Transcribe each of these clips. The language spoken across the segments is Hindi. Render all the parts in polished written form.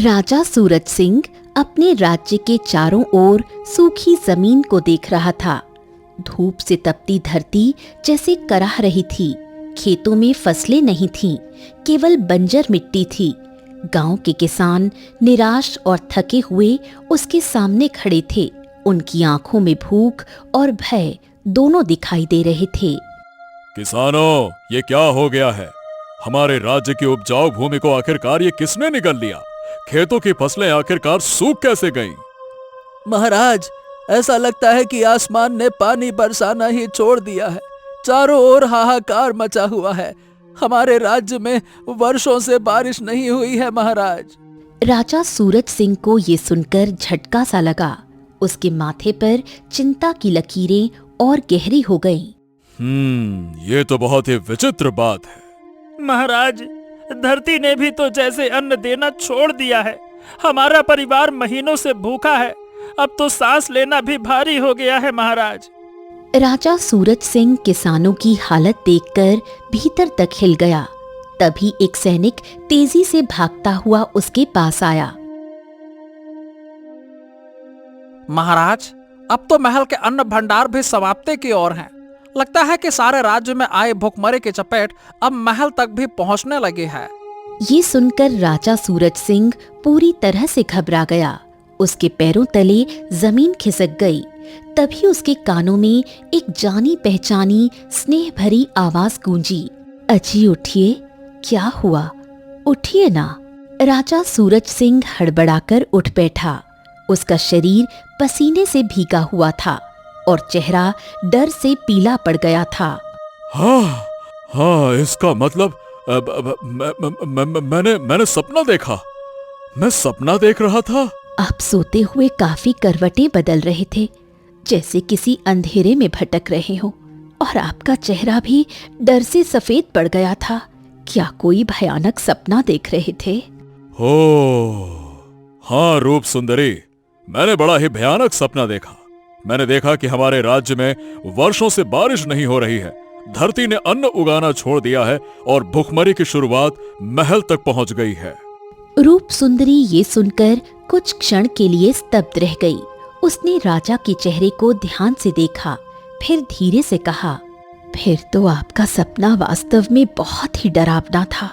राजा सूरज सिंह अपने राज्य के चारों ओर सूखी जमीन को देख रहा था। धूप से तपती धरती जैसे कराह रही थी। खेतों में फसलें नहीं थीं, केवल बंजर मिट्टी थी। गांव के किसान निराश और थके हुए उसके सामने खड़े थे। उनकी आंखों में भूख और भय दोनों दिखाई दे रहे थे। किसानों, ये क्या हो गया है? हमारे राज्य की उपजाऊ भूमि को आखिरकार ये किसने निगल लिया? खेतों की फसलें आखिरकार सूख कैसे गईं? महाराज, ऐसा लगता है कि आसमान ने पानी बरसाना ही छोड़ दिया है। चारों ओर हाहाकार मचा हुआ है। हमारे राज्य में वर्षों से बारिश नहीं हुई है महाराज। राजा सूरज सिंह को ये सुनकर झटका सा लगा। उसके माथे पर चिंता की लकीरें और गहरी हो गईं। ये तो बहुत ही विचित्र बात है। महाराज, धरती ने भी तो जैसे अन्न देना छोड़ दिया है। हमारा परिवार महीनों से भूखा है। अब तो सांस लेना भी भारी हो गया है महाराज। राजा सूरज सिंह किसानों की हालत देखकर भीतर तक हिल गया। तभी एक सैनिक तेजी से भागता हुआ उसके पास आया। महाराज, अब तो महल के अन्न भंडार भी समाप्ति की ओर हैं। लगता है कि सारे राज्य में आए भूखमरी की चपेट अब महल तक भी पहुंचने लगी है। ये सुनकर राजा सूरज सिंह पूरी तरह से घबरा गया। उसके पैरों तले जमीन खिसक गई। तभी उसके कानों में एक जानी पहचानी स्नेह भरी आवाज गूंजी। अजी उठिए, क्या हुआ? उठिए ना। राजा सूरज सिंह हड़बड़ाकर उठ बैठा। उसका शरीर पसीने से भीगा हुआ था और चेहरा डर से पीला पड़ गया था। हाँ, इसका मतलब मैंने सपना देखा। मैं सपना देख रहा था। आप सोते हुए काफी करवटें बदल रहे थे, जैसे किसी अंधेरे में भटक रहे हो, और आपका चेहरा भी डर से सफेद पड़ गया था। क्या कोई भयानक सपना देख रहे थे? हाँ रूप सुंदरी, मैंने बड़ा ही भयानक सपना देखा। मैंने देखा कि हमारे राज्य में वर्षों से बारिश नहीं हो रही है। धरती ने अन्न उगाना छोड़ दिया है और भूखमरी की शुरुआत महल तक पहुंच गई है। रूप सुंदरी ये सुनकर कुछ क्षण के लिए स्तब्ध रह गई। उसने राजा के चेहरे को ध्यान से देखा, फिर धीरे से कहा, फिर तो आपका सपना वास्तव में बहुत ही डरावना था।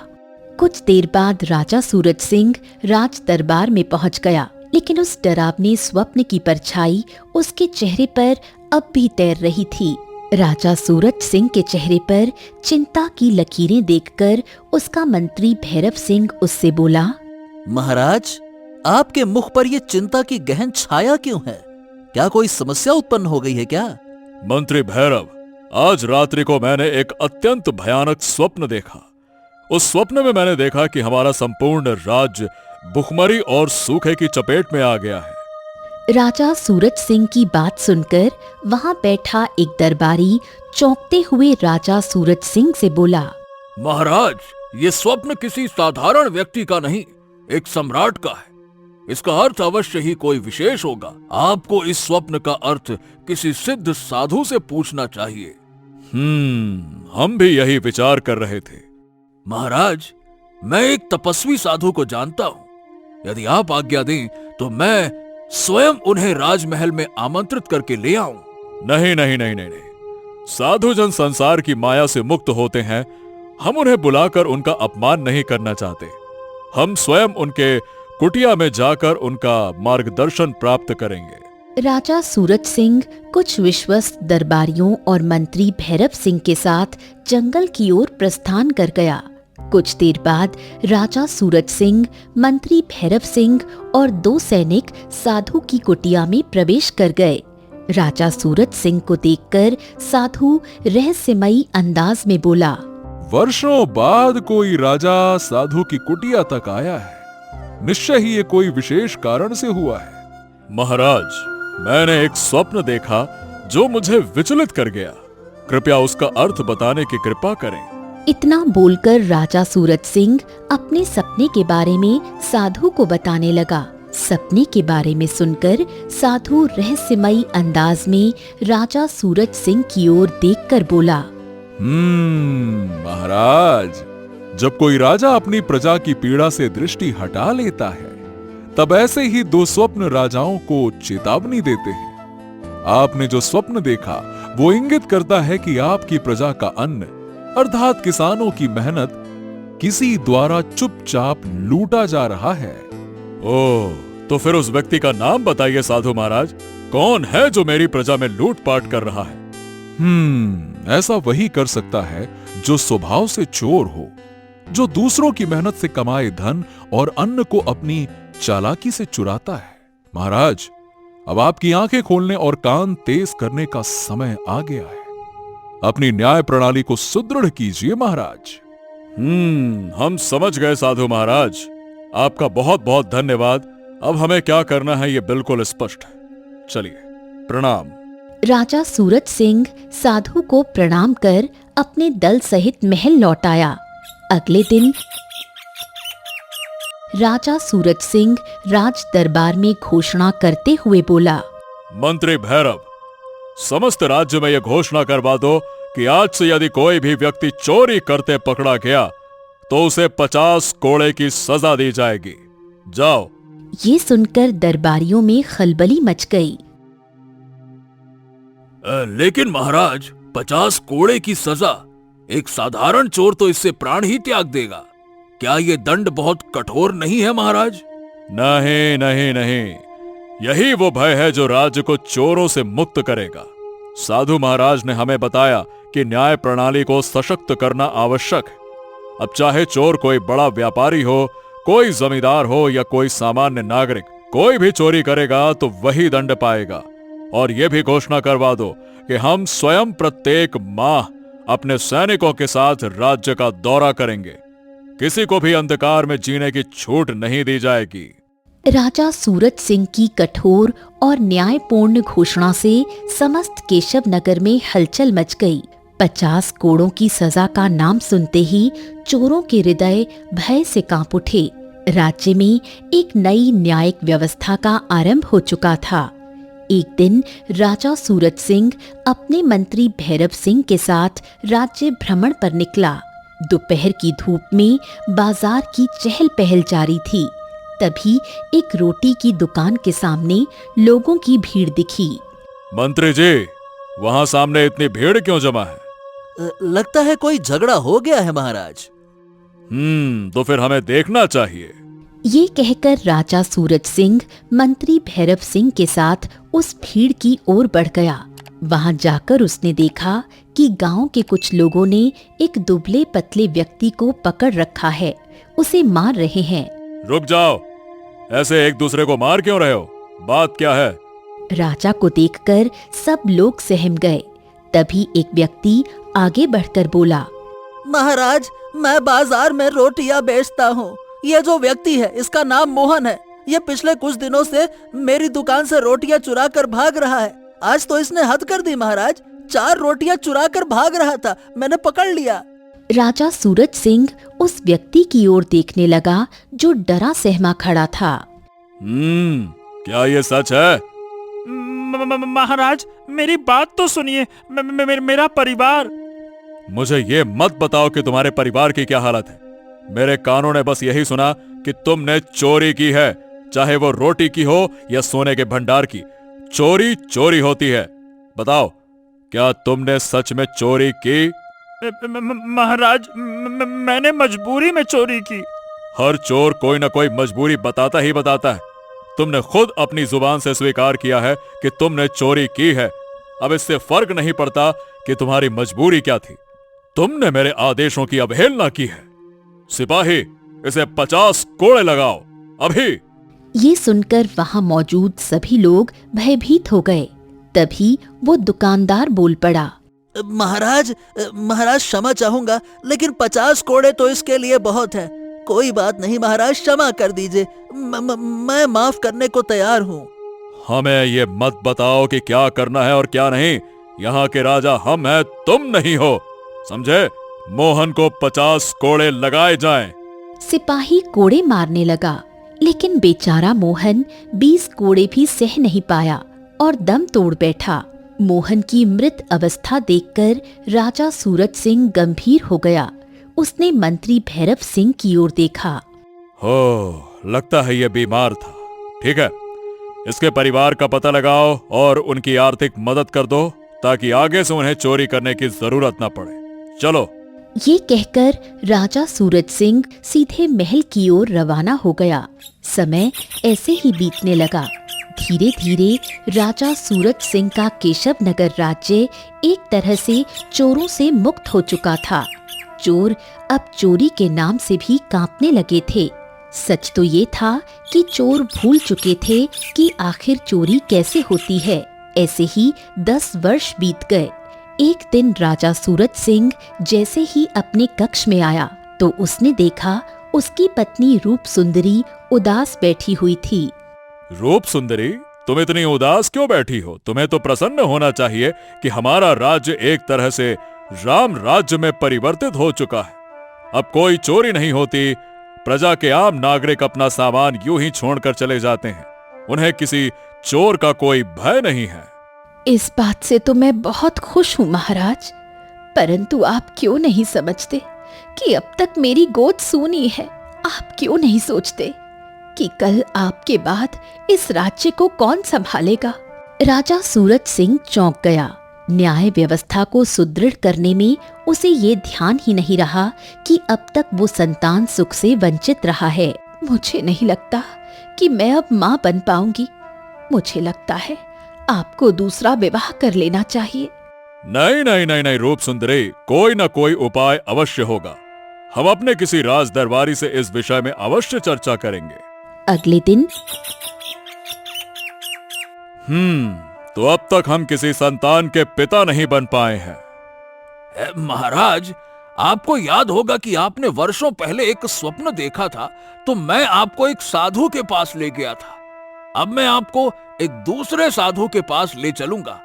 कुछ देर बाद राजा सूरज सिंह राज दरबार में पहुंच गया, लेकिन उस डरावने स्वप्न की परछाई उसके चेहरे पर अब भी तैर रही थी। राजा सूरज सिंह के चेहरे पर चिंता की लकीरें देखकर उसका मंत्री भैरव सिंह उससे बोला, महाराज, आपके मुख पर ये चिंता की गहन छाया क्यों है? क्या कोई समस्या उत्पन्न हो गई है क्या? मंत्री भैरव, आज रात्रि को मैंने एक अत्यंत भयानक स्वप्न देखा। उस स्वप्न में मैंने देखा कि हमारा संपूर्ण राज्य भूखमरी और सूखे की चपेट में आ गया है। राजा सूरज सिंह की बात सुनकर वहां बैठा एक दरबारी चौंकते हुए राजा सूरज सिंह से बोला, महाराज, ये स्वप्न किसी साधारण व्यक्ति का नहीं, एक सम्राट का है। इसका अर्थ अवश्य ही कोई विशेष होगा। आपको इस स्वप्न का अर्थ किसी सिद्ध साधु से पूछना चाहिए। हम भी यही विचार कर रहे थे। महाराज, मैं एक तपस्वी साधु को जानता हूँ। यदि आप आज्ञा दें तो मैं स्वयं उन्हें राजमहल में आमंत्रित करके ले आऊं। नहीं नहीं नहीं नहीं नहीं, साधु जन संसार की माया से मुक्त होते हैं। हम उन्हें बुलाकर उनका अपमान नहीं करना चाहते। हम स्वयं उनके कुटिया में जाकर उनका मार्गदर्शन प्राप्त करेंगे। राजा सूरज सिंह कुछ विश्वस्त दरबारियों और मंत्री भैरव सिंह के साथ जंगल की ओर प्रस्थान कर गया। कुछ देर बाद राजा सूरज सिंह, मंत्री भैरव सिंह और 2 सैनिक साधु की कुटिया में प्रवेश कर गए। राजा सूरज सिंह को देखकर साधु रहस्यमयी अंदाज में बोला, वर्षों बाद कोई राजा साधु की कुटिया तक आया है। निश्चय ही ये कोई विशेष कारण से हुआ है। महाराज, मैंने एक स्वप्न देखा जो मुझे विचलित कर गया। कृपया उसका अर्थ बताने की कृपा करें। इतना बोलकर राजा सूरज सिंह अपने सपने के बारे में साधु को बताने लगा। सपने के बारे में सुनकर साधु रहस्यमयी अंदाज में राजा सूरज सिंह की ओर देखकर बोला, महाराज, जब कोई राजा अपनी प्रजा की पीड़ा से दृष्टि हटा लेता है तब ऐसे ही दो स्वप्न राजाओं को चेतावनी देते हैं। आपने जो स्वप्न देखा वो इंगित करता है कि आपकी प्रजा का अन्न अर्थात किसानों की मेहनत किसी द्वारा चुपचाप लूटा जा रहा है। ओह, तो फिर उस व्यक्ति का नाम बताइए साधु महाराज। कौन है जो मेरी प्रजा में लूटपाट कर रहा है? ऐसा वही कर सकता है जो स्वभाव से चोर हो, जो दूसरों की मेहनत से कमाए धन और अन्न को अपनी चालाकी से चुराता है। महाराज, अब आपकी आंखें खोलने और कान तेज करने का समय आ गया है। अपनी न्याय प्रणाली को सुदृढ़ कीजिए महाराज। हम समझ गए साधु महाराज। आपका बहुत बहुत धन्यवाद। अब हमें क्या करना है ये बिल्कुल स्पष्ट है। चलिए, प्रणाम। राजा सूरज सिंह साधु को प्रणाम कर अपने दल सहित महल लौट आया। अगले दिन राजा सूरज सिंह राज दरबार में घोषणा करते हुए बोला, मंत्री भैरव, समस्त राज्य में यह घोषणा करवा दो कि आज से यदि कोई भी व्यक्ति चोरी करते पकड़ा गया तो उसे 50 कोड़े की सजा दी जाएगी। जाओ। ये सुनकर दरबारियों में खलबली मच गई। लेकिन महाराज, 50 कोड़े की सजा, एक साधारण चोर तो इससे प्राण ही त्याग देगा। क्या ये दंड बहुत कठोर नहीं है महाराज? नहीं नहीं नहीं, यही वो भय है जो राज्य को चोरों से मुक्त करेगा। साधु महाराज ने हमें बताया कि न्याय प्रणाली को सशक्त करना आवश्यक है। अब चाहे चोर कोई बड़ा व्यापारी हो, कोई जमींदार हो या कोई सामान्य नागरिक, कोई भी चोरी करेगा तो वही दंड पाएगा। और यह भी घोषणा करवा दो कि हम स्वयं प्रत्येक माह अपने सैनिकों के साथ राज्य का दौरा करेंगे। किसी को भी अंधकार में जीने की छूट नहीं दी जाएगी। राजा सूरज सिंह की कठोर और न्यायपूर्ण घोषणा से समस्त केशव नगर में हलचल मच गई। 50 कोड़ों की सजा का नाम सुनते ही चोरों के हृदय भय से कांप उठे। राज्य में एक नई न्यायिक व्यवस्था का आरंभ हो चुका था। एक दिन राजा सूरज सिंह अपने मंत्री भैरव सिंह के साथ राज्य भ्रमण पर निकला। दोपहर की धूप में बाजार की चहल पहल जारी थी। तभी एक रोटी की दुकान के सामने लोगों की भीड़ दिखी। मंत्री जी, वहां सामने इतनी भीड़ क्यों जमा है? लगता है कोई झगड़ा हो गया है महाराज। तो फिर हमें देखना चाहिए। ये कहकर राजा सूरज सिंह मंत्री भैरव सिंह के साथ उस भीड़ की ओर बढ़ गया। वहां जाकर उसने देखा कि गांव के कुछ लोगों ने एक दुबले पतले व्यक्ति को पकड़ रखा है, उसे मार रहे हैं। रुक जाओ, ऐसे एक दूसरे को मार क्यों रहे हो? बात क्या है? राजा को देखकर सब लोग सहम गए। तभी एक व्यक्ति आगे बढ़कर बोला, महाराज, मैं बाजार में रोटियां बेचता हूँ। ये जो व्यक्ति है इसका नाम मोहन है। ये पिछले कुछ दिनों से मेरी दुकान से रोटियां चुरा कर भाग रहा है। आज तो इसने हद कर दी महाराज। 4 रोटियां चुरा कर भाग रहा था, मैंने पकड़ लिया। राजा सूरज सिंह उस व्यक्ति की ओर देखने लगा जो डरा सहमा खड़ा था। क्या ये सच है? महाराज, मेरी बात तो सुनिए। मेरा परिवार। मुझे ये मत बताओ कि तुम्हारे परिवार की क्या हालत है। मेरे कानों ने बस यही सुना कि तुमने चोरी की है, चाहे वो रोटी की हो या सोने के भंडार की। चोरी चोरी होती है। बताओ, क्या तुमने सच में चोरी की? महाराज, मैंने मजबूरी में चोरी की। हर चोर कोई ना कोई मजबूरी बताता ही बताता है। तुमने खुद अपनी जुबान से स्वीकार किया है कि तुमने चोरी की है। अब इससे फर्क नहीं पड़ता कि तुम्हारी मजबूरी क्या थी। तुमने मेरे आदेशों की अवहेलना की है। सिपाही, इसे 50 कोड़े लगाओ अभी। ये सुनकर वहां मौजूद सभी लोग भयभीत हो गए। तभी वो दुकानदार बोल पड़ा, महाराज क्षमा चाहूंगा, लेकिन 50 कोड़े तो इसके लिए बहुत है। कोई बात नहीं महाराज, क्षमा कर दीजिए। मैं माफ करने को तैयार हूँ। हमें ये मत बताओ कि क्या करना है और क्या नहीं। यहाँ के राजा हम हैं, तुम नहीं हो, समझे? मोहन को 50 कोड़े लगाए जाएं। सिपाही कोड़े मारने लगा, लेकिन बेचारा मोहन 20 कोड़े भी सह नहीं पाया और दम तोड़ बैठा। मोहन की मृत अवस्था देखकर राजा सूरज सिंह गंभीर हो गया। उसने मंत्री भैरव सिंह की ओर देखा। हो, लगता है ये बीमार था। ठीक है, इसके परिवार का पता लगाओ और उनकी आर्थिक मदद कर दो ताकि आगे से उन्हें चोरी करने की जरूरत न पड़े। चलो। ये कहकर राजा सूरज सिंह सीधे महल की ओर रवाना हो गया। समय ऐसे ही बीतने लगा। धीरे धीरे राजा सूरज सिंह का केशव नगर राज्य एक तरह से चोरों से मुक्त हो चुका था। चोर अब चोरी के नाम से भी कांपने लगे थे। सच तो ये था कि चोर भूल चुके थे कि आखिर चोरी कैसे होती है। ऐसे ही 10 वर्ष बीत गए। एक दिन राजा सूरज सिंह जैसे ही अपने कक्ष में आया तो उसने देखा उसकी पत्नी रूप सुंदरी उदास बैठी हुई थी। रूप सुंदरी, तुम इतनी उदास क्यों बैठी हो? तुम्हें तो प्रसन्न होना चाहिए कि हमारा राज्य एक तरह से राम राज्य में परिवर्तित हो चुका है। अब कोई चोरी नहीं होती। प्रजा के आम नागरिक अपना सामान यूं ही छोड़कर चले जाते हैं। उन्हें किसी चोर का कोई भय नहीं है। इस बात से तो मैं बहुत खुश हूँ महाराज, परंतु आप क्यों नहीं समझते कि अब तक मेरी गोद सूनी है। आप क्यों नहीं सोचते कि कल आपके बाद इस राज्य को कौन संभालेगा? राजा सूरज सिंह चौंक गया। न्याय व्यवस्था को सुदृढ़ करने में उसे ये ध्यान ही नहीं रहा कि अब तक वो संतान सुख से वंचित रहा है। मुझे नहीं लगता कि मैं अब मां बन पाऊंगी। मुझे लगता है आपको दूसरा विवाह कर लेना चाहिए। नहीं नहीं नहीं नहीं रूप सुंदरी, कोई ना कोई उपाय अवश्य होगा। हम अपने किसी राज दरबारी से इस विषय में अवश्य चर्चा करेंगे। अगले दिन तो अब तक हम किसी संतान के पिता नहीं बन पाए हैं। महाराज, आपको याद होगा कि आपने वर्षों पहले एक स्वप्न देखा था, तो मैं आपको एक साधु के पास ले गया था। अब मैं आपको एक दूसरे साधु के पास ले चलूंगा।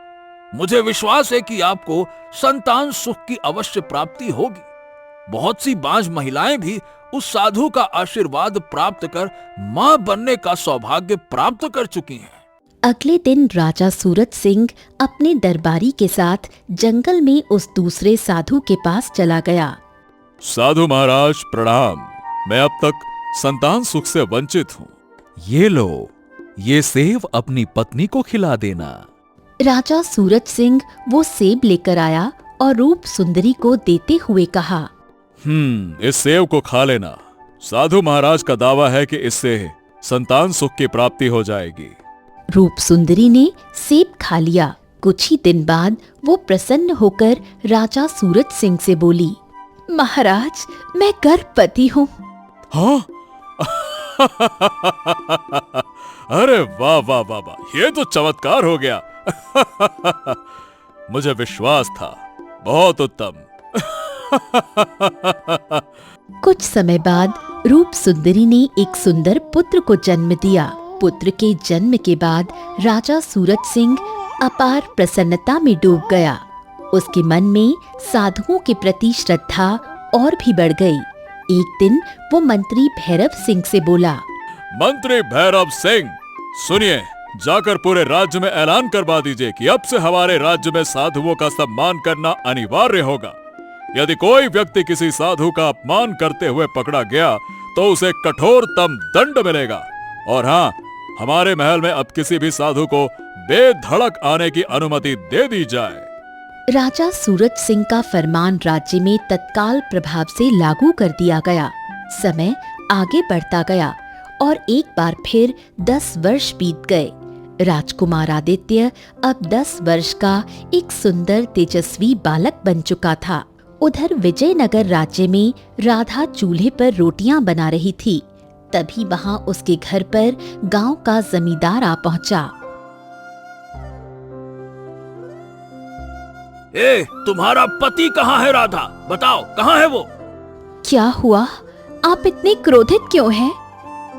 मुझे विश्वास है कि आपको संतान सुख की अवश्य प्राप्ति होगी। बहुत सी बांझ महिलाएं भी उस साधु का आशीर्वाद प्राप्त कर मां बनने का सौभाग्य प्राप्त कर चुकी हैं। अगले दिन राजा सूरज सिंह अपने दरबारी के साथ जंगल में उस दूसरे साधु के पास चला गया। साधु महाराज प्रणाम। मैं अब तक संतान सुख से वंचित हूँ। ये लो, ये सेब अपनी पत्नी को खिला देना। राजा सूरज सिंह वो सेब लेकर आया और रूप सुंदरी को देते हुए कहा, इस सेब को खा लेना। साधु महाराज का दावा है कि इससे संतान सुख की प्राप्ति हो जाएगी। रूप सुंदरी ने सेब खा लिया। कुछ ही दिन बाद वो प्रसन्न होकर राजा सूरज सिंह से बोली, महाराज, मैं गर्भवती हूँ। हाँ? अरे वाह वाह वाह वाह, ये तो चमत्कार हो गया। मुझे विश्वास था। बहुत उत्तम। कुछ समय बाद रूप सुंदरी ने एक सुंदर पुत्र को जन्म दिया। पुत्र के जन्म के बाद राजा सूरज सिंह अपार प्रसन्नता में डूब गया। उसके मन में साधुओं के प्रति श्रद्धा और भी बढ़ गई। एक दिन वो मंत्री भैरव सिंह से बोला, मंत्री भैरव सिंह, सुनिए, जाकर पूरे राज्य में ऐलान करवा दीजिए कि अब से हमारे राज्य में साधुओं का सम्मान करना अनिवार्य होगा। यदि कोई व्यक्ति किसी साधु का अपमान करते हुए पकड़ा गया तो उसे कठोरतम दंड मिलेगा। और हाँ, हमारे महल में अब किसी भी साधु को बेधड़क आने की अनुमति दे दी जाए। राजा सूरज सिंह का फरमान राज्य में तत्काल प्रभाव से लागू कर दिया गया। समय आगे बढ़ता गया और एक बार फिर 10 वर्ष बीत गए। राजकुमार आदित्य अब 10 वर्ष का एक सुंदर तेजस्वी बालक बन चुका था। उधर विजयनगर राज्य में राधा चूल्हे पर रोटियां बना रही थी। तभी वहां उसके घर पर गांव का जमींदार आ पहुंचा। तुम्हारा पति कहाँ है राधा? बताओ, कहाँ है वो? क्या हुआ? आप इतने क्रोधित क्यों हैं?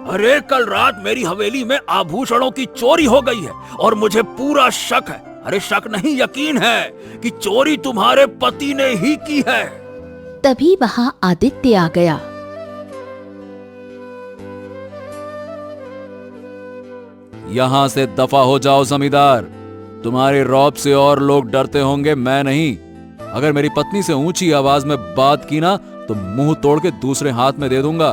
अरे, कल रात मेरी हवेली में आभूषणों की चोरी हो गई है और मुझे पूरा शक है, अरे शक नहीं यकीन है कि चोरी तुम्हारे पति ने ही की है। तभी वहां आदित्य आ गया। यहां से दफा हो जाओ जमींदार। तुम्हारे रौब से और लोग डरते होंगे, मैं नहीं। अगर मेरी पत्नी से ऊंची आवाज में बात की ना तो मुंह तोड़ के दूसरे हाथ में दे दूंगा।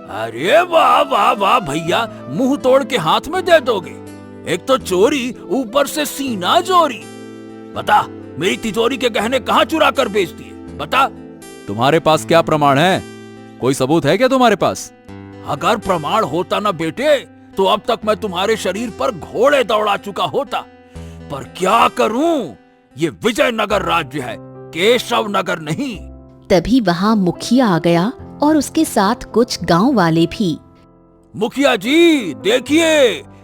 अरे वाह वाह वाह भैया, मुंह तोड़ के हाथ में दे दोगे। एक तो चोरी, ऊपर से सीना चोरी। बता, मेरी तिजोरी के गहने कहाँ चुरा कर बेच दिए? बता। तुम्हारे पास क्या प्रमाण है? कोई सबूत है क्या तुम्हारे पास? अगर प्रमाण होता ना बेटे, तो अब तक मैं तुम्हारे शरीर पर घोड़े दौड़ा चुका होता। पर क्या करूं, ये विजयनगर राज्य है, केशव नगर नहीं। तभी वहां मुखिया आ गया और उसके साथ कुछ गांव वाले भी। मुखिया जी देखिए,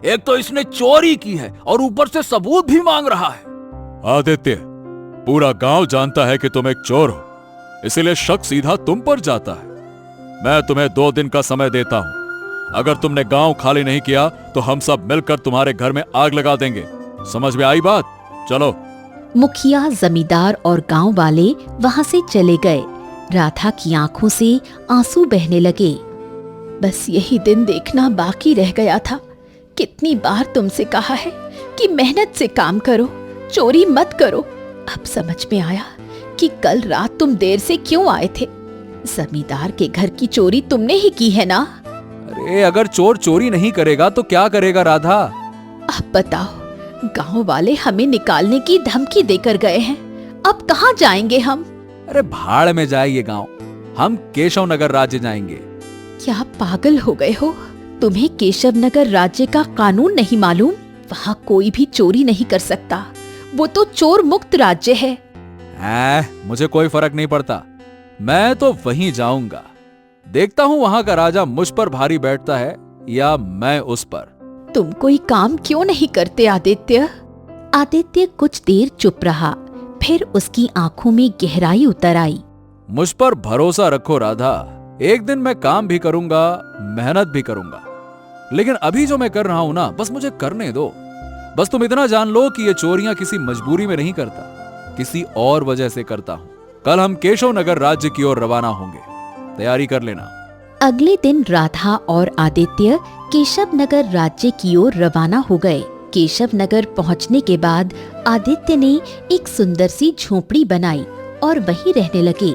एक तो इसने चोरी की है और ऊपर से सबूत भी मांग रहा है। आदित्य, पूरा गांव जानता है कि तुम एक चोर हो, इसीलिए शक सीधा तुम पर जाता है। मैं तुम्हें 2 दिन का समय देता हूं। अगर तुमने गांव खाली नहीं किया तो हम सब मिलकर तुम्हारे घर में आग लगा देंगे। समझ में आई बात? चलो। मुखिया, जमींदार और गांव वाले वहां से चले गए। राधा की आंखों से आंसू बहने लगे। बस यही दिन देखना बाकी रह गया था। कितनी बार तुमसे कहा है कि मेहनत से काम करो, चोरी मत करो। अब समझ में आया कि कल रात तुम देर से क्यों आए थे। जमींदार के घर की चोरी तुमने ही की है ना? अरे अगर चोर चोरी नहीं करेगा तो क्या करेगा राधा? अब बताओ, गांव वाले हमें निकालने की धमकी देकर गए हैं। अब कहाँ जाएंगे हम? अरे भाड़ में जाए ये गांव, हम केशव नगर राज्य जाएंगे। क्या पागल हो गए हो? तुम्हें केशव नगर राज्य का कानून नहीं मालूम? वहाँ कोई भी चोरी नहीं कर सकता। वो तो चोर मुक्त राज्य है। मुझे कोई फर्क नहीं पड़ता, मैं तो वहीं जाऊंगा। देखता हूँ वहां का राजा मुझ पर भारी बैठता है या मैं उस पर। तुम कोई काम क्यों नहीं करते आदित्य? आदित्य कुछ देर चुप रहा, फिर उसकी आंखों में गहराई उतर आई। मुझ पर भरोसा रखो राधा, एक दिन मैं काम भी करूंगा, मेहनत भी करूंगा। लेकिन अभी जो मैं कर रहा हूं ना, बस मुझे करने दो। बस तुम इतना जान लो कि ये चोरियां किसी मजबूरी में नहीं करता, किसी और वजह से करता हूं। कल हम केशव नगर राज्य की ओर रवाना होंगे, तैयारी कर लेना। अगले दिन राधा और आदित्य केशव नगर राज्य की ओर रवाना हो गए। केशव नगर पहुंचने के बाद आदित्य ने एक सुंदर सी झोपड़ी बनाई और वहीं रहने लगे।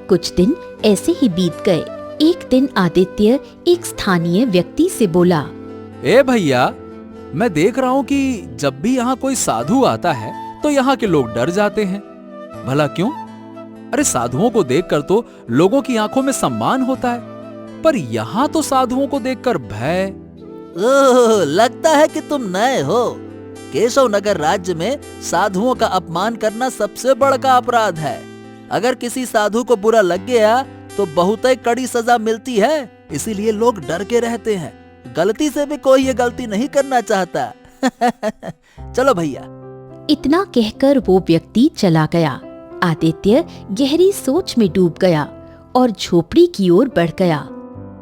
कुछ दिन ऐसे ही बीत गए। एक दिन आदित्य एक स्थानीय व्यक्ति से बोला, ए भैया, मैं देख रहा हूं कि जब भी यहाँ कोई साधु आता है तो यहाँ के लोग डर जाते हैं। भला क्यों? अरे साधुओं को देखकर तो लोगों की आंखों में सम्मान होता है, पर यहाँ तो साधुओं को देखकर भय। ओह, लगता है कि तुम नए हो। केशव नगर राज्य में साधुओं का अपमान करना सबसे बड़ा अपराध है। अगर किसी साधु को बुरा लग गया तो बहुत ही कड़ी सजा मिलती है, इसीलिए लोग डर के रहते हैं। गलती से भी कोई ये गलती नहीं करना चाहता। चलो भैया। इतना कहकर वो व्यक्ति चला गया। आदित्य गहरी सोच में डूब गया और झोपड़ी की ओर बढ़ गया।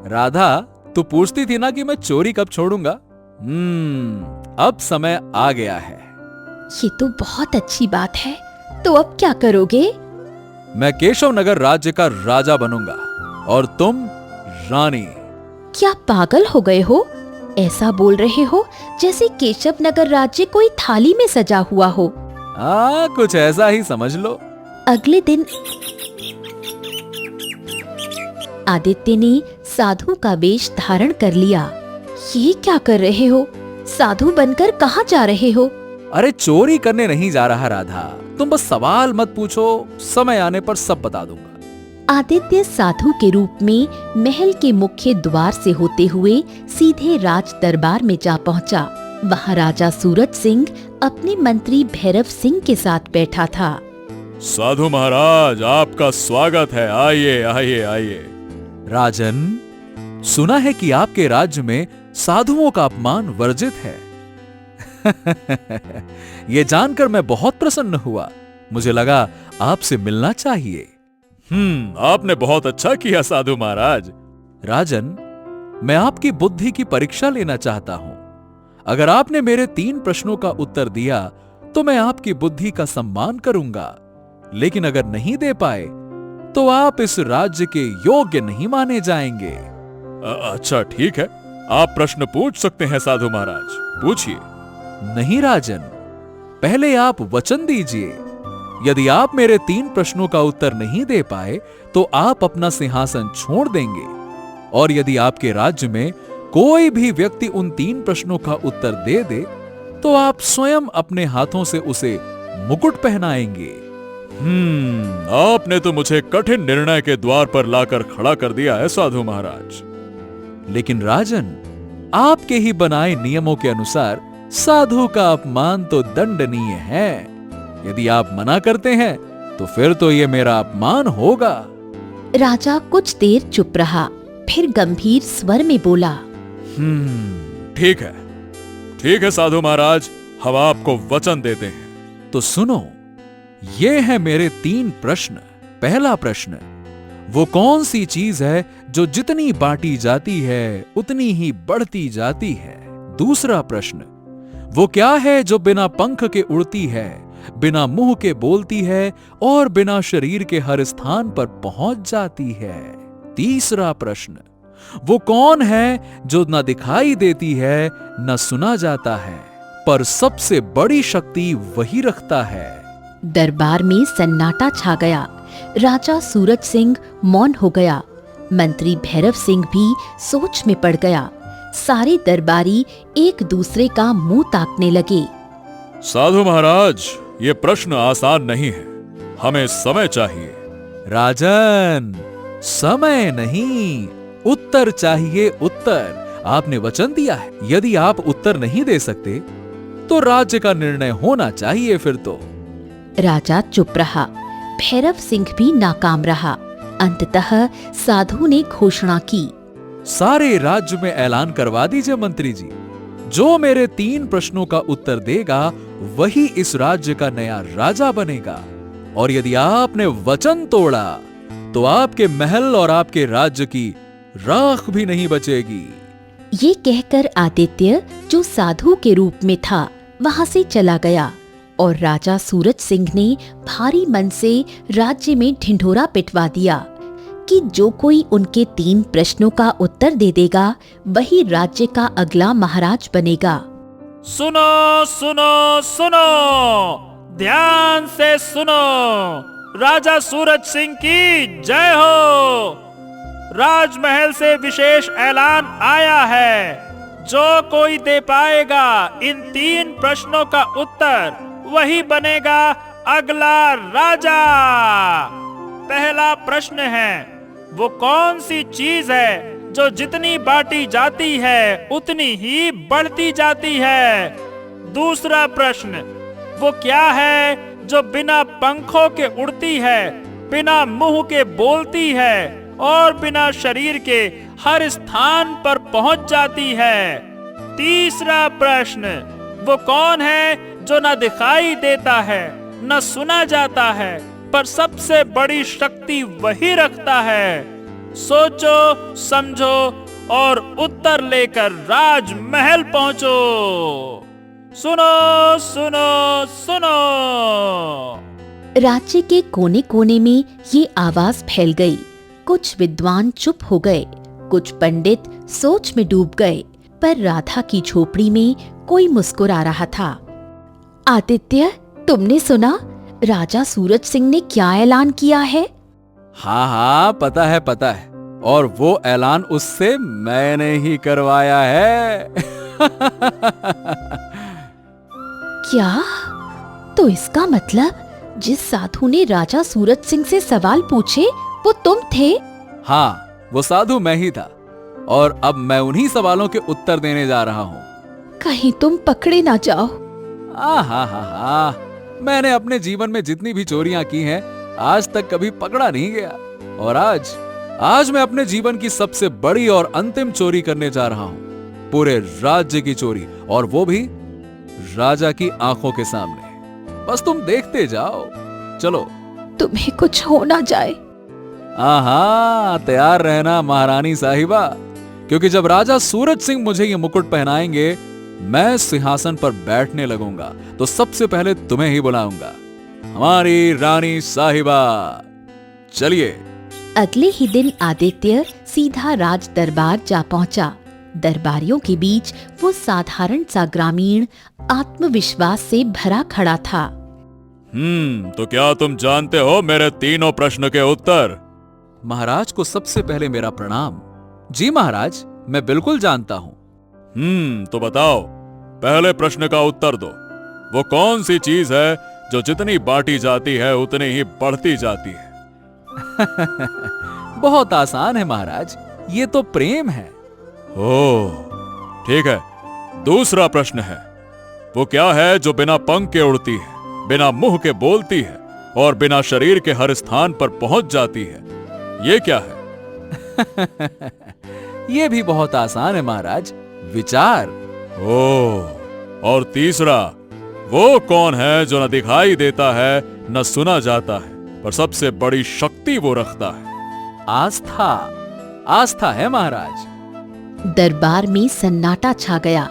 राधा, तू पूछती थी ना कि मैं चोरी कब छोड़ूंगा? अब समय आ गया है। ये तो बहुत अच्छी बात है। तो अब क्या करोगे? मैं केशव नगर राज्य का राजा बनूंगा और तुम रानी। क्या पागल हो गए हो? ऐसा बोल रहे हो जैसे केशव नगर राज्य कोई थाली में सजा हुआ हो। कुछ ऐसा ही समझ लो। अगले दिन आदित्य ने साधु का वेश धारण कर लिया। ये क्या कर रहे हो? साधु बनकर कहाँ जा रहे हो? अरे चोरी करने नहीं जा रहा राधा, तुम बस सवाल मत पूछो, समय आने पर सब बता दूंगा। आदित्य साधु के रूप में महल के मुख्य द्वार से होते हुए सीधे राज दरबार में जा पहुंचा। वहां राजा सूरज सिंह अपने मंत्री भैरव सिंह के साथ बैठा था। साधु महाराज, आपका स्वागत है। आइए आइए आइए। राजन, सुना है कि आपके राज्य में साधुओं का अपमान वर्जित है। ये जानकर मैं बहुत प्रसन्न हुआ। मुझे लगा आपसे मिलना चाहिए। आपने बहुत अच्छा किया साधु महाराज। राजन, मैं आपकी बुद्धि की परीक्षा लेना चाहता हूं। अगर आपने मेरे 3 प्रश्नों का उत्तर दिया तो मैं आपकी बुद्धि का सम्मान करूंगा, लेकिन अगर नहीं दे पाए तो आप इस राज्य के योग्य नहीं माने जाएंगे। अच्छा ठीक है, आप प्रश्न पूछ सकते हैं साधु महाराज, पूछिए। नहीं राजन, पहले आप वचन दीजिए। यदि आप मेरे 3 प्रश्नों का उत्तर नहीं दे पाए तो आप अपना सिंहासन छोड़ देंगे। और यदि आपके राज्य में कोई भी व्यक्ति उन 3 प्रश्नों का उत्तर दे दे तो आप स्वयं अपने हाथों से उसे मुकुट पहनाएंगे। आपने तो मुझे कठिन निर्णय के द्वार पर लाकर खड़ा कर दिया है साधु महाराज। लेकिन राजन, आपके ही बनाए नियमों के अनुसार साधु का अपमान तो दंडनीय है। यदि आप मना करते हैं तो फिर तो ये मेरा अपमान होगा। राजा कुछ देर चुप रहा, फिर गंभीर स्वर में बोला, ठीक है साधु महाराज, हम आपको वचन देते हैं। तो सुनो, ये है मेरे 3 प्रश्न। पहला प्रश्न, वो कौन सी चीज है जो जितनी बांटी जाती है उतनी ही बढ़ती जाती है? दूसरा प्रश्न, वो क्या है जो बिना पंख के उड़ती है, बिना मुंह के बोलती है और बिना शरीर के हर स्थान पर पहुंच जाती है? तीसरा प्रश्न, वो कौन है जो न दिखाई देती है न सुना जाता है, पर सबसे बड़ी शक्ति वही रखता है? दरबार में सन्नाटा छा गया। राजा सूरज सिंह मौन हो गया। मंत्री भैरव सिंह भी सोच में पड़ गया। सारे दरबारी एक दूसरे का मुंह ताकने लगे। साधु महाराज, ये प्रश्न आसान नहीं है, हमें समय चाहिए। राजन, समय नहीं, उत्तर चाहिए, उत्तर। आपने वचन दिया है, यदि आप उत्तर नहीं दे सकते तो राज्य का निर्णय होना चाहिए फिर तो। राजा चुप रहा। भैरव सिंह भी नाकाम रहा। अंततः साधु ने घोषणा की, सारे राज्य में ऐलान करवा दीजिए मंत्री जी, जो मेरे 3 प्रश्नों का उत्तर देगा वही इस राज्य का नया राजा बनेगा। और यदि आपने वचन तोड़ा तो आपके महल और आपके राज्य की राख भी नहीं बचेगी। ये कहकर आदित्य, जो साधु के रूप में था, वहां से चला गया और राजा सूरज सिंह ने भारी मन से राज्य में ढिंढोरा पिटवा दिया कि जो कोई उनके 3 प्रश्नों का उत्तर दे देगा वही राज्य का अगला महाराज बनेगा। सुनो सुनो सुनो, ध्यान से सुनो। राजा सूरज सिंह की जय हो। राजमहल से विशेष ऐलान आया है, जो कोई दे पाएगा इन 3 प्रश्नों का उत्तर वही बनेगा अगला राजा। पहला प्रश्न है, वो कौन सी चीज है जो जितनी बांटी जाती है उतनी ही बढ़ती जाती है? दूसरा प्रश्न, वो क्या है जो बिना पंखों के उड़ती है, बिना मुंह के बोलती है और बिना शरीर के हर स्थान पर पहुंच जाती है? तीसरा प्रश्न, वो कौन है जो न दिखाई देता है न सुना जाता है, पर सबसे बड़ी शक्ति वही रखता है? सोचो, समझो और उत्तर लेकर राजमहल पहुंचो। सुनो सुनो सुनो। राज्य के कोने कोने में ये आवाज फैल गई। कुछ विद्वान चुप हो गए, कुछ पंडित सोच में डूब गए, पर राधा की झोपड़ी में कोई मुस्कुरा रहा था। आदित्य, तुमने सुना राजा सूरज सिंह ने क्या ऐलान किया है? हाँ, पता है, और वो ऐलान उससे मैंने ही करवाया है। क्या? तो इसका मतलब जिस साधु ने राजा सूरज सिंह से सवाल पूछे वो तुम थे? हाँ, वो साधु मैं ही था और अब मैं उन्हीं सवालों के उत्तर देने जा रहा हूँ। कहीं तुम पकड़े ना जाओ। हाँ, मैंने अपने जीवन में जितनी भी चोरियां की हैं आज तक कभी पकड़ा नहीं गया, और आज मैं अपने जीवन की सबसे बड़ी और अंतिम चोरी करने जा रहा हूँ। पूरे राज्य की चोरी, और वो भी राजा की आंखों के सामने। बस तुम देखते जाओ। चलो। तुम्हें कुछ हो ना जाए। हाँ, तैयार रहना महारानी साहिबा, क्योंकि जब राजा सूरज सिंह मुझे ये मुकुट पहनाएंगे, मैं सिंहासन पर बैठने लगूंगा तो सबसे पहले तुम्हें ही बुलाऊंगा, हमारी रानी साहिबा। चलिए। अगले ही दिन आदित्य सीधा राज दरबार जा पहुंचा। दरबारियों के बीच वो साधारण सा ग्रामीण आत्मविश्वास से भरा खड़ा था। तो क्या तुम जानते हो मेरे 3 प्रश्न के उत्तर? महाराज को सबसे पहले मेरा प्रणाम। जी महाराज, मैं बिल्कुल जानता हूं। तो बताओ, पहले प्रश्न का उत्तर दो। वो कौन सी चीज है जो जितनी बांटी जाती है उतनी ही बढ़ती जाती है? बहुत आसान है महाराज, ये तो प्रेम है। ओह, ठीक है। दूसरा प्रश्न है, वो क्या है जो बिना पंख के उड़ती है, बिना मुंह के बोलती है और बिना शरीर के हर स्थान पर पहुंच जाती है? ये क्या है? ये भी बहुत आसान है महाराज, विचार। ओह, और तीसरा, वो कौन है जो न दिखाई देता है न सुना जाता है, पर सबसे बड़ी शक्ति वो रखता है? आस्था। आस्था है महाराज। दरबार में सन्नाटा छा गया।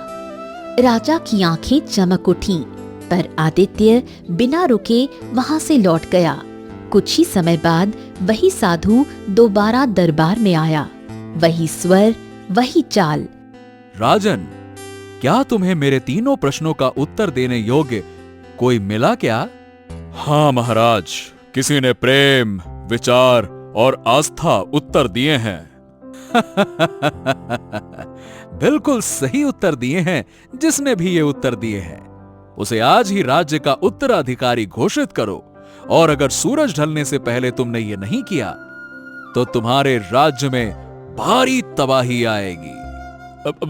राजा की आंखें चमक उठीं, पर आदित्य बिना रुके वहां से लौट गया। कुछ ही समय बाद वही साधु दोबारा दरबार में आया। वही स्वर, वही चाल। राजन, क्या तुम्हें मेरे तीनों प्रश्नों का उत्तर देने योग्य कोई मिला क्या? हाँ महाराज, किसी ने प्रेम, विचार और आस्था उत्तर दिए हैं। बिल्कुल सही उत्तर दिए हैं। जिसने भी ये उत्तर दिए हैं उसे आज ही राज्य का उत्तराधिकारी घोषित करो, और अगर सूरज ढलने से पहले तुमने ये नहीं किया तो तुम्हारे राज्य में भारी तबाही आएगी।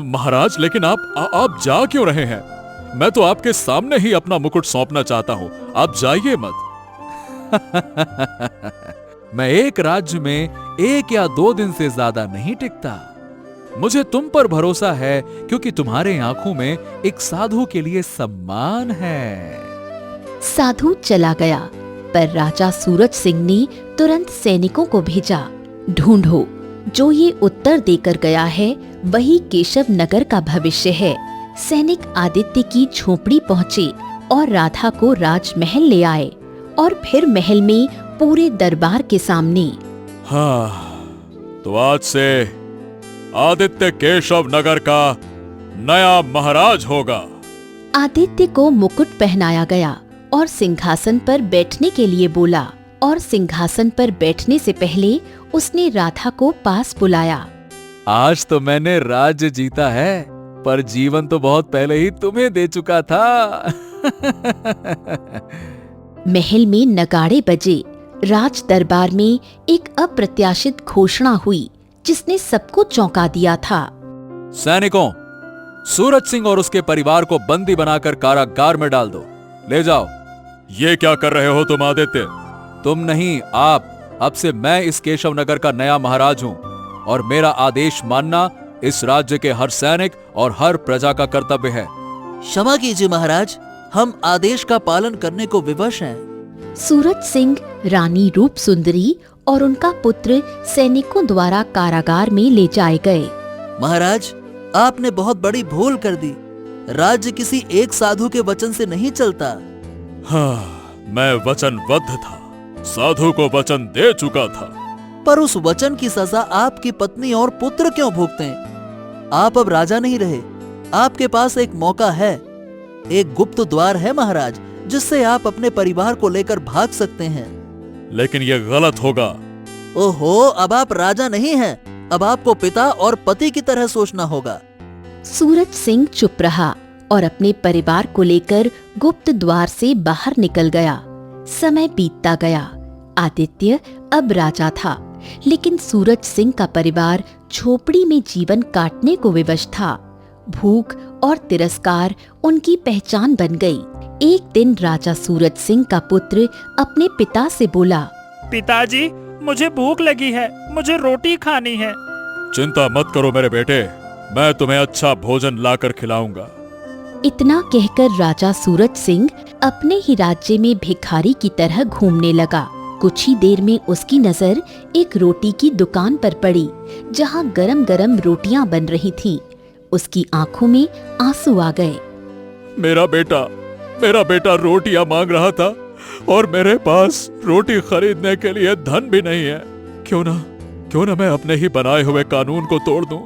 महाराज, लेकिन आप जा क्यों रहे हैं? मैं तो आपके सामने ही अपना मुकुट सौंपना चाहता हूं, आप जाइए मत। मैं एक राज्य में 1 या 2 दिन से ज्यादा नहीं टिकता। मुझे तुम पर भरोसा है, क्योंकि तुम्हारे आंखों में एक साधु के लिए सम्मान है। साधु चला गया, पर राजा सूरज सिंह ने तुरंत सैनिकों को भेजा। ढूंढो, जो ये उत्तर देकर गया है वही केशव नगर का भविष्य है। सैनिक आदित्य की झोपड़ी पहुँचे और राधा को राजमहल ले आए, और फिर महल में पूरे दरबार के सामने। हाँ, तो आज से आदित्य केशव नगर का नया महाराज होगा। आदित्य को मुकुट पहनाया गया और सिंहासन पर बैठने के लिए बोला, और सिंहासन पर बैठने से पहले उसने राधा को पास बुलाया। आज तो मैंने राज्य जीता है, पर जीवन तो बहुत पहले ही तुम्हें दे चुका था। महल में नगाड़े बजे। राज दरबार में एक अप्रत्याशित घोषणा हुई जिसने सबको चौंका दिया था। सैनिकों, सूरज सिंह और उसके परिवार को बंदी बनाकर कारागार में डाल दो। ले जाओ। ये क्या कर रहे हो तुम आदित्य? तुम नहीं, आप। अब से मैं इस केशव नगर का नया महाराज हूं, और मेरा आदेश मानना इस राज्य के हर सैनिक और हर प्रजा का कर्तव्य है। क्षमा कीजिए महाराज, हम आदेश का पालन करने को विवश हैं। सूरज सिंह, रानी रूप सुंदरी और उनका पुत्र सैनिकों द्वारा कारागार में ले जाए गए। महाराज, आपने बहुत बड़ी भूल कर दी। राज्य किसी एक साधु के वचन से नहीं चलता। हाँ, मैं वचनबद्ध था, साधु को वचन दे चुका था। पर उस वचन की सजा आपकी पत्नी और पुत्र क्यों भुगते हैं? आप अब राजा नहीं रहे। आपके पास एक मौका है, एक गुप्त द्वार है महाराज, जिससे आप अपने परिवार को लेकर भाग सकते हैं। लेकिन यह गलत होगा। ओहो, अब आप राजा नहीं हैं। अब आपको पिता और पति की तरह सोचना होगा। सूरज सिंह चुप रहा और अपने परिवार को लेकर गुप्त द्वार से बाहर निकल गया। समय बीतता गया। आदित्य अब राजा था, लेकिन सूरज सिंह का परिवार झोपड़ी में जीवन काटने को विवश था। भूख और तिरस्कार उनकी पहचान बन गई। एक दिन राजा सूरज सिंह का पुत्र अपने पिता से बोला, पिताजी, मुझे भूख लगी है, मुझे रोटी खानी है। चिंता मत करो मेरे बेटे, मैं तुम्हें अच्छा भोजन लाकर खिलाऊंगा। इतना कहकर राजा सूरज सिंह अपने ही राज्य में भिखारी की तरह घूमने लगा। कुछ ही देर में उसकी नजर एक रोटी की दुकान पर पड़ी, जहां गरम गरम रोटियां बन रही थीं। उसकी आंखों में आंसू आ गए। मेरा बेटा रोटियां मांग रहा था और मेरे पास रोटी खरीदने के लिए धन भी नहीं है। क्यों ना मैं अपने ही बनाए हुए कानून को तोड़ दूं।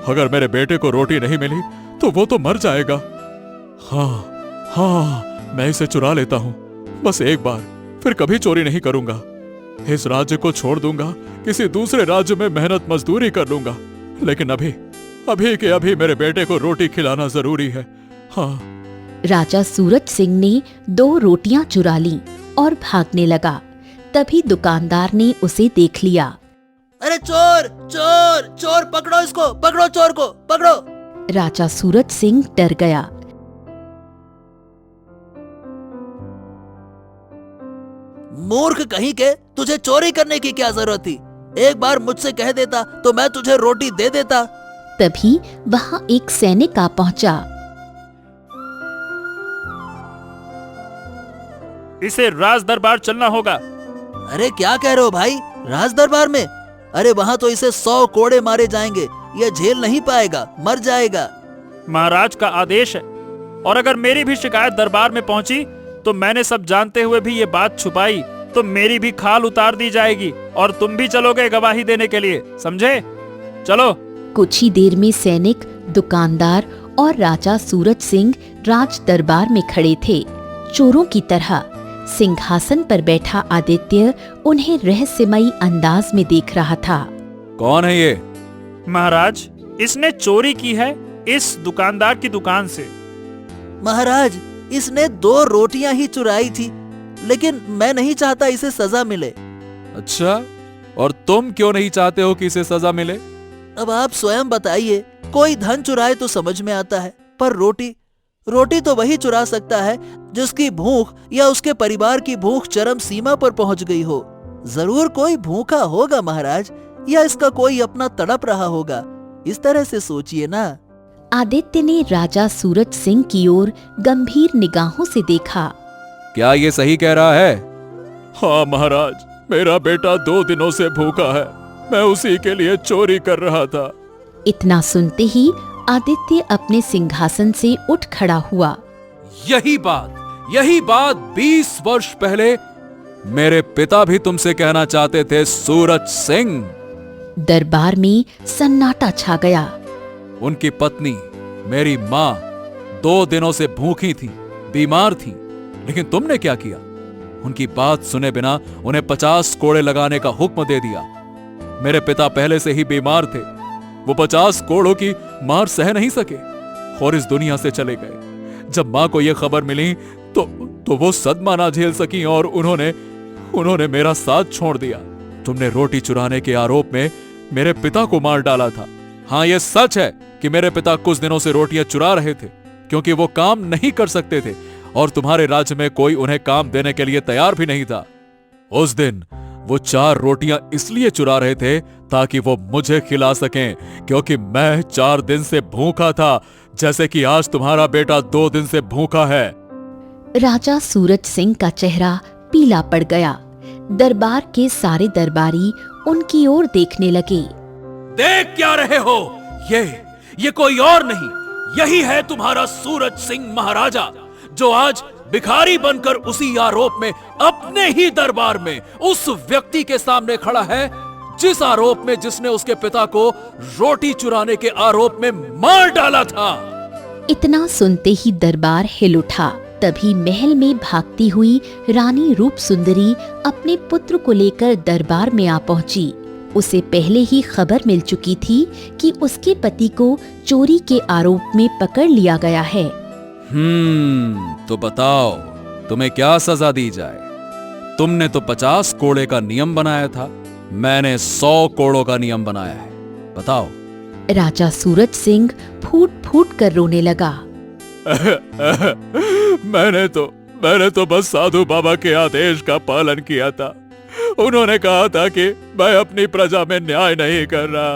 अगर मेरे बेटे को रोटी नहीं मिली तो वो तो मर जाएगा। हाँ, मैं इसे चुरा लेता हूँ, बस एक बार, फिर कभी चोरी नहीं करूंगा। इस राज्य को छोड़ दूंगा, किसी दूसरे राज्य में मेहनत मजदूरी कर लूंगा लेकिन अभी अभी के अभी मेरे बेटे को रोटी खिलाना जरूरी है। हाँ। राजा सूरज सिंह ने 2 रोटियां चुरा लीं और भागने लगा। तभी दुकानदार ने उसे देख लिया। अरे चोर चोर चोर, पकड़ो इसको, पकड़ो चोर को, पकड़ो। राजा सूरज सिंह डर गया। मूर्ख कहीं के, तुझे चोरी करने की क्या जरूरत थी? एक बार मुझसे कह देता तो मैं तुझे रोटी दे देता। तभी वहां एक सैनिक आ पहुंचा। इसे राज दरबार चलना होगा। अरे क्या कह रहे हो भाई, राज दरबार में? अरे वहाँ तो इसे 100 कोड़े मारे जाएंगे, यह झेल नहीं पाएगा, मर जाएगा। महाराज का आदेश है, और अगर मेरी भी शिकायत दरबार में पहुंची तो मैंने सब जानते हुए भी ये बात छुपाई तो मेरी भी खाल उतार दी जाएगी और तुम भी चलोगे गवाही देने के लिए, समझे? चलो। कुछ ही देर में सैनिक, दुकानदार और राजा सूरज सिंह राज दरबार में खड़े थे। चोरों की तरह सिंहासन पर बैठा आदित्य उन्हें रहस्यमयी अंदाज में देख रहा था। कौन है ये? महाराज, इसने चोरी की है इस दुकानदार की दुकान से। महाराज, इसने 2 रोटियां ही चुराई थी, लेकिन मैं नहीं चाहता इसे सजा मिले। अच्छा, और तुम क्यों नहीं चाहते हो कि इसे सजा मिले? अब आप स्वयं बताइए। कोई धन चुराए तो समझ में आता है, पर रोटी तो वही चुरा सकता है जिसकी भूख या उसके परिवार की भूख चरम सीमा पर पहुंच गई हो। जरूर कोई भूखा होगा महाराज, या इसका कोई अपना तड़प रहा होगा। इस तरह से सोचिए ना। आदित्य ने राजा सूरज सिंह की ओर गंभीर निगाहों से देखा। क्या ये सही कह रहा है? हाँ महाराज, मेरा बेटा 2 दिनों से भूखा है, मैं उसी के लिए चोरी कर रहा था। इतना सुनते ही आदित्य अपने सिंहासन से उठ खड़ा हुआ। यही बात 20 वर्ष पहले मेरे पिता भी तुमसे कहना चाहते थे सूरज सिंह। दरबार में सन्नाटा छा गया। उनकी पत्नी, मेरी माँ 2 दिनों से भूखी थी, बीमार थी, लेकिन तुमने क्या किया? उनकी बात सुने बिना उन्हें 50 कोड़े लगाने का हुक्म दे दिया। मेरे पिता पहले से ही बीमार थे, वो 50 कोड़ों की मार सह नहीं सके और इस दुनिया से चले गए। जब माँ को यह खबर मिली तो वो सदमा ना झेल सकी और उन्होंने मेरा साथ छोड़ दिया। तुमने रोटी चुराने के आरोप में मेरे पिता को मार डाला था। हाँ, यह सच है कि मेरे पिता कुछ दिनों से रोटियां चुरा रहे थे क्योंकि वो काम नहीं कर सकते थे और तुम्हारे राज्य में कोई उन्हें काम देने के लिए तैयार भी नहीं था। उस दिन वो 4 रोटियां इसलिए चुरा रहे थे ताकि वो मुझे खिला सकें, क्योंकि मैं 4 दिन से भूखा था, जैसे कि आज तुम्हारा बेटा 2 दिन से भूखा है। राजा सूरज सिंह का चेहरा पीला पड़ गया। दरबार के सारे दरबारी उनकी ओर देखने लगे। देख क्या रहे हो? ये कोई और नहीं, यही है तुम्हारा सूरज सिंह महाराजा, जो आज भिखारी बनकर उसी आरोप में अपने ही दरबार में उस व्यक्ति के सामने खड़ा है जिस आरोप में जिसने उसके पिता को रोटी चुराने के आरोप में मार डाला था। इतना सुनते ही दरबार हिल उठा। तभी महल में भागती हुई रानी रूप सुंदरी अपने पुत्र को लेकर दरबार में आ पहुंची। उसे पहले ही खबर मिल चुकी थी कि उसके पति को चोरी के आरोप में पकड़ लिया गया है। तो बताओ तुम्हें क्या सजा दी जाए? तुमने तो 50 कोड़े का नियम बनाया था, मैंने 100 कोड़ों का नियम बनाया है, बताओ। राजा सूरज सिंह फूट फूट कर रोने लगा। मैंने तो बस साधु बाबा के आदेश का पालन किया था। उन्होंने कहा था कि मैं अपनी प्रजा में न्याय नहीं कर रहा।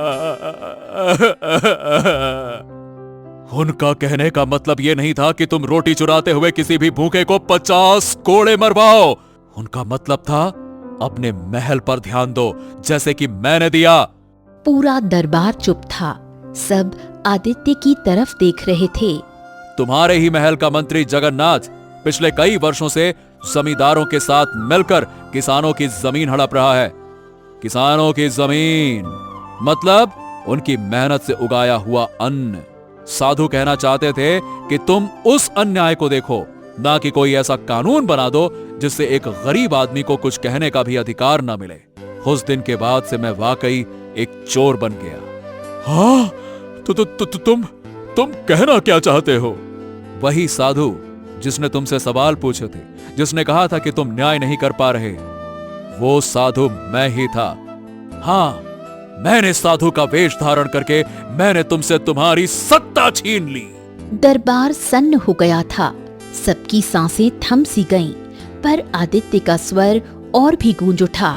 उनका कहने का मतलब यह नहीं था कि तुम रोटी चुराते हुए किसी भी भूखे को 50 कोड़े मरवाओ। उनका मतलब था अपने महल पर ध्यान दो, जैसे कि मैंने दिया। पूरा दरबार चुप था। सब आदित्य की तरफ देख रहे थे। तुम्हारे ही महल का मंत्री जगन्नाथ पिछले कई वर्षों से जमींदारों के साथ मिलकर किसानों की जमीन हड़प रहा है। किसानों की जमीन मतलब उनकी मेहनत से उगाया हुआ अन्न। साधु कहना चाहते थे कि तुम उस अन्याय को देखो, ना कि कोई ऐसा कानून बना दो जिससे एक गरीब आदमी को कुछ कहने का भी अधिकार ना मिले। उस दिन के बाद से मैं वाकई एक चोर बन गया हाँ, तुम कहना क्या चाहते हो? वही साधु जिसने तुमसे सवाल पूछे थे, जिसने कहा था कि तुम न्याय नहीं कर पा रहे, वो साधु मैं ही था। हाँ, मैंने साधु का वेश धारण करके मैंने तुमसे तुम्हारी सत्ता छीन ली। दरबार सन्न हो गया था, सबकी सांसें थम सी गईं, पर आदित्य का स्वर और भी गूंज उठा।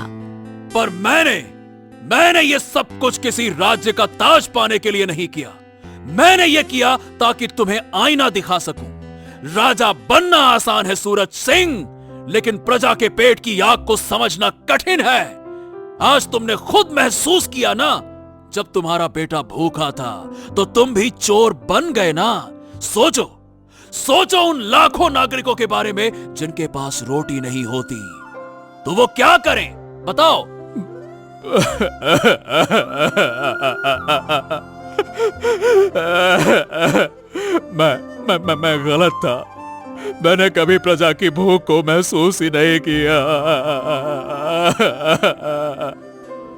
पर मैंने ये सब कुछ किसी राज्य का ताज पाने के लिए नहीं किया। मैंने ये किया ताकि तुम्हें आईना दिखा सकूं। राजा बनना आसान है सूरज सिंह, लेकिन प्रजा के पेट की आग को समझना कठिन है। आज तुमने खुद महसूस किया ना, जब तुम्हारा बेटा भूखा था तो तुम भी चोर बन गए ना। सोचो उन लाखों नागरिकों के बारे में जिनके पास रोटी नहीं होती, तो वो क्या करें बताओ? मैं गलत था। मैंने कभी प्रजा की भूख को महसूस ही नहीं किया।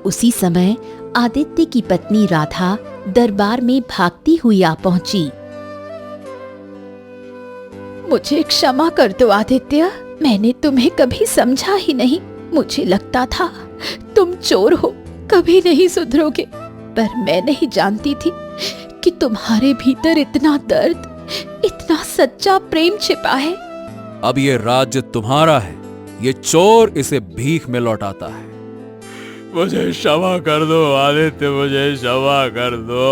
उसी समय आदित्य की पत्नी राधा दरबार में भागती हुई आ पहुंची। मुझे क्षमा कर दो आदित्य, मैंने तुम्हें कभी समझा ही नहीं। मुझे लगता था तुम चोर हो, कभी नहीं सुधरोगे, पर मैं नहीं जानती थी कि तुम्हारे भीतर इतना दर्द, इतना सच्चा प्रेम छिपा है। अब ये राज्य तुम्हारा है, ये चोर इसे भीख में लौटाता है। मुझे क्षमा कर दो आदित्य, मुझे क्षमा कर दो।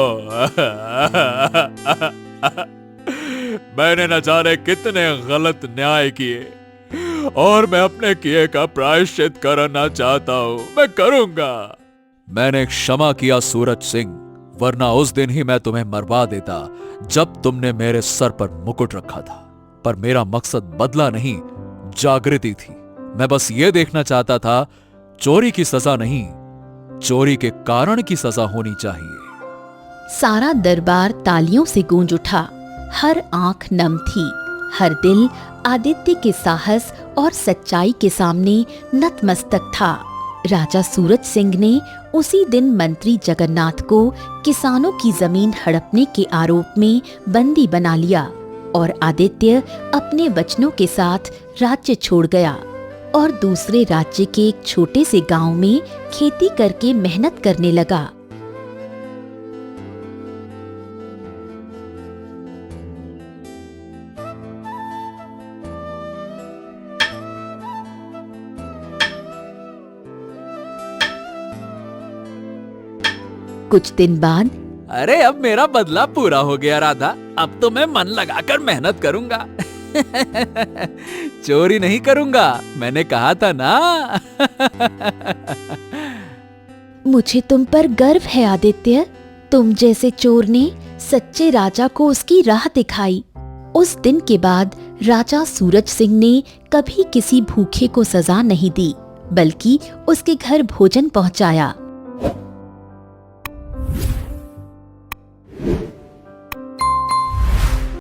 मैंने न जाने कितने गलत न्याय किए, और मैं अपने किए का प्रायश्चित करना चाहता हूं। मैं करूंगा। मैंने क्षमा किया सूरज सिंह, वरना उस दिन ही मैं तुम्हें मरवा देता जब तुमने मेरे सर पर मुकुट रखा था। पर मेरा मकसद बदला नहीं, जागृति थी। मैं बस ये देखना चाहता था, चोरी की सजा नहीं, चोरी के कारण की सजा होनी चाहिए। सारा दरबार तालियों से गूंज उठा, हर आंख नम थी, हर दिल आदित्य के साहस और सच्चाई के सामने नतमस्तक था। राजा सूरज सिंह ने उसी दिन मंत्री जगन्नाथ को किसानों की जमीन हड़पने के आरोप में बंदी बना लिया, और आदित्य अपने वचनों के साथ राज्य छोड़ गया और दूसरे राज्य के एक छोटे से गांव में खेती करके मेहनत करने लगा। कुछ दिन बाद, अरे अब मेरा बदला पूरा हो गया राधा, अब तो मैं मन लगाकर मेहनत करूंगा। चोरी नहीं करूंगा, मैंने कहा था ना। मुझे तुम पर गर्व है आदित्य। तुम जैसे चोर ने सच्चे राजा को उसकी राह दिखाई। उस दिन के बाद राजा सूरज सिंह ने कभी किसी भूखे को सजा नहीं दी, बल्कि उसके घर भोजन पहुंचाया।